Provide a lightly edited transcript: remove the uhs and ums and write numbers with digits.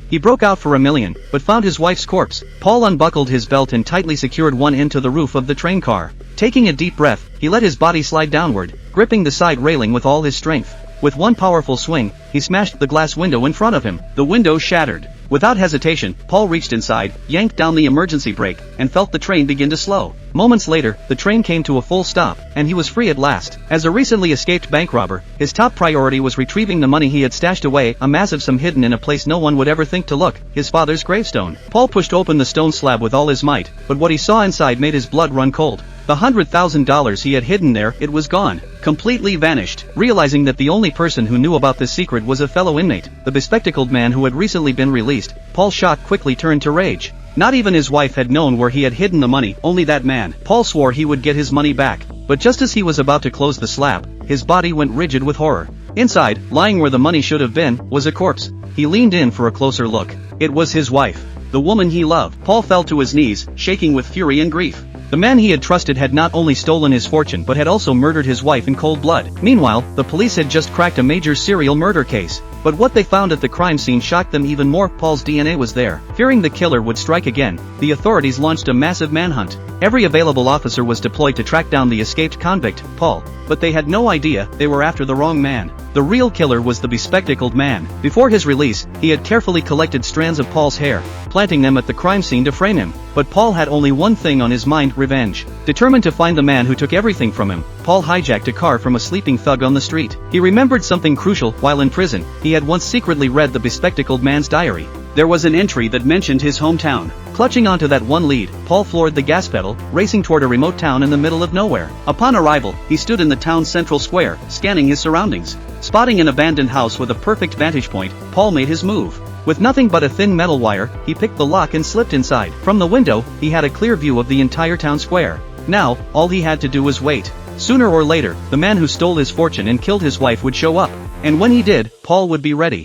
He broke out for $1 million, but found his wife's corpse. Paul unbuckled his belt and tightly secured one end to the roof of the train car. Taking a deep breath, he let his body slide downward, gripping the side railing with all his strength. With one powerful swing, he smashed the glass window in front of him. The window shattered. Without hesitation, Paul reached inside, yanked down the emergency brake, and felt the train begin to slow. Moments later, the train came to a full stop, and he was free at last. As a recently escaped bank robber, his top priority was retrieving the money he had stashed away, a massive sum hidden in a place no one would ever think to look, his father's gravestone. Paul pushed open the stone slab with all his might, but what he saw inside made his blood run cold. The $100,000 he had hidden there, it was gone. Completely vanished. Realizing that the only person who knew about this secret was a fellow inmate, the bespectacled man who had recently been released, Paul's shock quickly turned to rage. Not even his wife had known where he had hidden the money, only that man. Paul swore he would get his money back, but just as he was about to close the slab, his body went rigid with horror. Inside, lying where the money should have been, was a corpse. He leaned in for a closer look. It was his wife, the woman he loved. Paul fell to his knees, shaking with fury and grief. The man he had trusted had not only stolen his fortune but had also murdered his wife in cold blood. Meanwhile, the police had just cracked a major serial murder case. But what they found at the crime scene shocked them even more. Paul's DNA was there. Fearing the killer would strike again, the authorities launched a massive manhunt. Every available officer was deployed to track down the escaped convict, Paul. But they had no idea they were after the wrong man. The real killer was the bespectacled man. Before his release, he had carefully collected strands of Paul's hair, planting them at the crime scene to frame him. But Paul had only one thing on his mind: revenge. Determined to find the man who took everything from him, Paul hijacked a car from a sleeping thug on the street. He remembered something crucial. While in prison, he had once secretly read the bespectacled man's diary. There was an entry that mentioned his hometown. Clutching onto that one lead, Paul floored the gas pedal, racing toward a remote town in the middle of nowhere. Upon arrival, he stood in the town's central square, scanning his surroundings. Spotting an abandoned house with a perfect vantage point, Paul made his move. With nothing but a thin metal wire, he picked the lock and slipped inside. From the window, he had a clear view of the entire town square. Now, all he had to do was wait. Sooner or later, the man who stole his fortune and killed his wife would show up. And when he did, Paul would be ready.